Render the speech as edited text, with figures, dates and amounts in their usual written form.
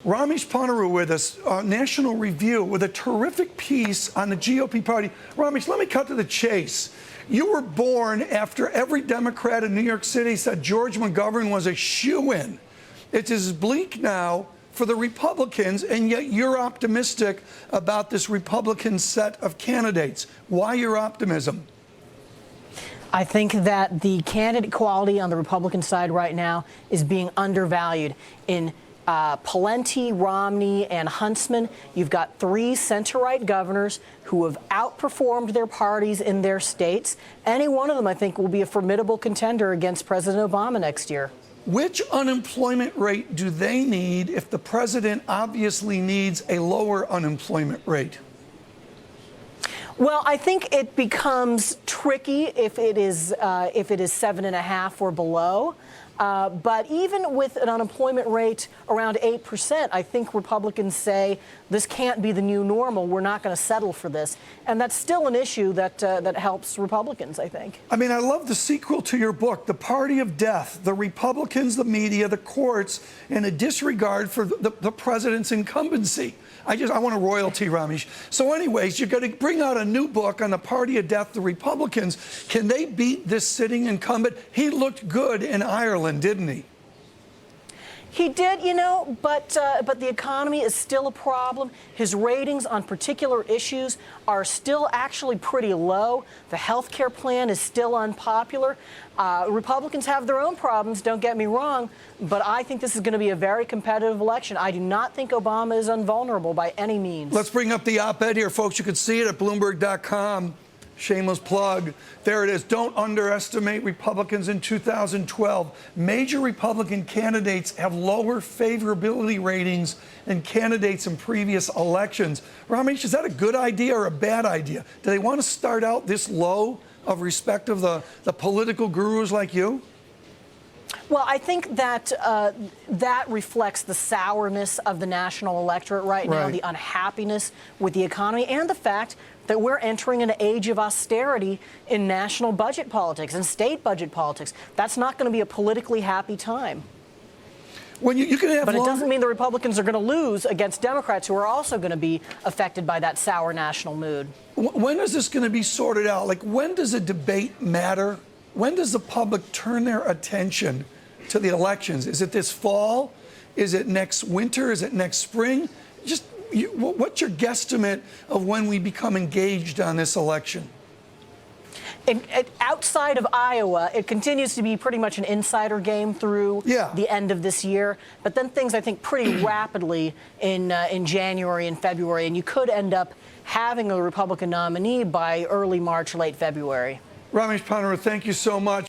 Ramesh Ponnuru with us, National Review, with a terrific piece on the GOP party. Ramesh, let me cut to the chase. You were born after every Democrat in New York City said George McGovern was a shoo-in. It is bleak now for the Republicans, and yet you're optimistic about this Republican set of candidates. Why your optimism? I think that the candidate quality on the Republican side right now is being undervalued. In Pawlenty, Romney, and Huntsman, you've got three center-right governors who have outperformed their parties in their states. Any one of them, I think, will be a formidable contender against President Obama next year. Which unemployment rate do they need if the president obviously needs a lower unemployment rate? Well, I think it becomes tricky if it is 7.5 or below. But even with an unemployment rate around 8%, I think Republicans say this can't be the new normal. We're not going to settle for this. And that's still an issue that helps Republicans, I think. I mean, I love the sequel to your book, The Party of Death, the Republicans, the media, the courts, and a disregard for the president's incumbency. I want a royalty, Ramesh. So anyways, you're going to bring out a new book on the Party of Death, the Republicans. Can they beat this sitting incumbent? He looked good in Ireland, didn't he? He did, you know, but the economy is still a problem. His ratings on particular issues are still actually pretty low. The health care plan is still unpopular. Republicans have their own problems, don't get me wrong, but I think this is going to be a very competitive election. I do not think Obama is invulnerable by any means. Let's bring up the op-ed here, folks. You can see it at Bloomberg.com. Shameless plug. There it is. Don't underestimate Republicans in 2012. Major Republican candidates have lower favorability ratings than candidates in previous elections. Ramesh, is that a good idea or a bad idea? Do they want to start out this low of respect of the political gurus like you? Well, I think that that reflects the sourness of the national electorate right now, the unhappiness with the economy, and the fact that we're entering an age of austerity in national budget politics and state budget politics. That's not going to be a politically happy time. When you can have but it doesn't mean the Republicans are going to lose against Democrats, who are also going to be affected by that sour national mood. When is this going to be sorted out? Like, when does a debate matter? When does the public turn their attention to the elections? Is it this fall? Is it next winter? Is it next spring? Just what's your guesstimate of when we become engaged on this election? Outside of Iowa, it continues to be pretty much an insider game through the end of this year. But then things, I think, pretty rapidly in January and February, and you could end up having a Republican nominee by early March, late February. Ramesh Ponnuru, thank you so much.